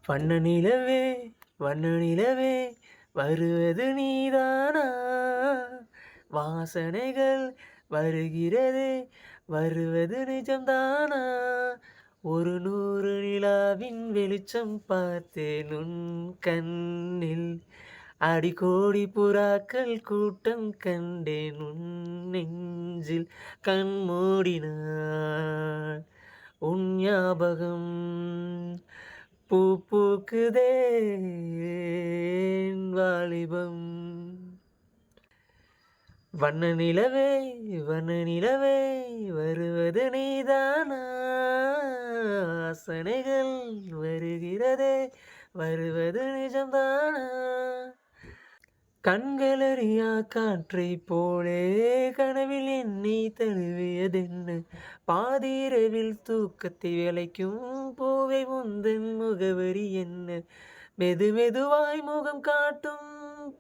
வண்ண நிலவே வண்ண நிலவே வருவது நீதானா? வாசனைகள் வருகிறது வருவது நிஜம்தானா? ஒரு 100 நிலாவின் வெளிச்சம் பார்த்தேன் உன் கண்ணில். அடிக்கோடி புறாக்கள் கூட்டம் கண்டேன் உன் நெஞ்சில். கண் மூடினான் உன் ஞாபகம் பூ பூக்குதே என் வாலிபம். வண்ண நிலவே வண்ண நிலவே வருவது நீதானா? வாசனைகள் வருகிறதே வருவது நிஜம்தானா? கண்களறியா காற்றைப் போலே கனவில் என்னை தழுவியதென்ன? பாதிரவில் தூக்கத்தை விளைக்கும் பூவை உந்தன் முகவரி என்ன? மெது மெதுவாய் முகம் காட்டும்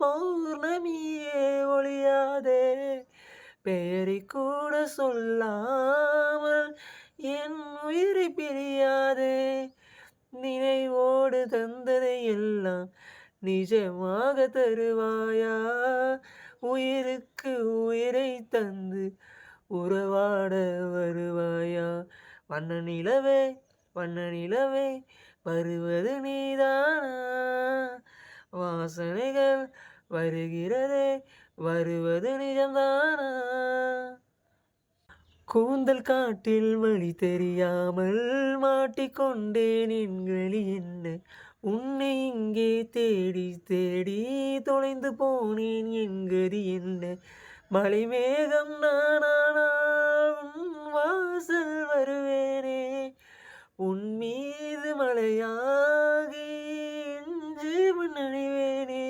பௌர்ணமியே ஒளியாதே. பெயரை கூட சொல்லாமல் என் உயிரை பிரியாதே. நினைவோடு தந்ததை எல்லாம் நிஜமாக தருவாயா? உயிருக்கு உயிரை தந்து உறவாட வருவாயா? வண்ண நிலவே வண்ண நிலவே வருவது நீதானா? வாசனைகள் வருகிறதே வருவது நிஜம்தானா? கூந்தல் காட்டில் வழி தெரியாமல் மாட்டிக்கொண்டேன் என் வழி என்ன? உன்னை இங்கே தேடி தேடி தொலைந்து போனேன் என் கதி என்ன? மலை மேகம் நானானால் உன் வாசல் வருவேனே. உன் மீது மலையாகி என் ஜீவன் நனைவேனே.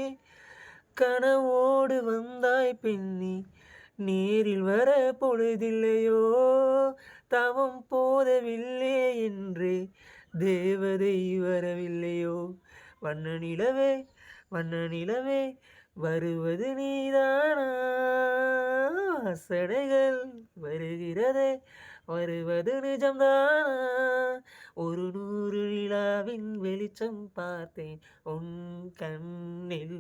கனவோடு வந்தாய் பெண்ணே, நேரில் வர பொழுதில்லையோ? தவம் போதவில்லை என்றே தேவதை வரவில்லையோ? வண்ண நிலவே வண்ண நிலவே வருவது நீதானா? வாசனைகள் வருகிறதே வருவது நிஜம்தானா? ஒரு 100 நிலாவின் வெளிச்சம் பார்த்தேன் உன் கண்ணில்.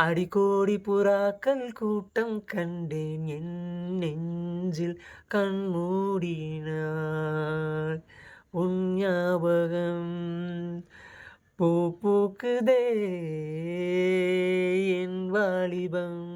அடிக்கோடி புறாக்கள் கூட்டம் கண்டேன் என் நெஞ்சில். கண் மூடினாள் உன் ஞாபகம் பூ பூக்குதே என் வாலிபம்.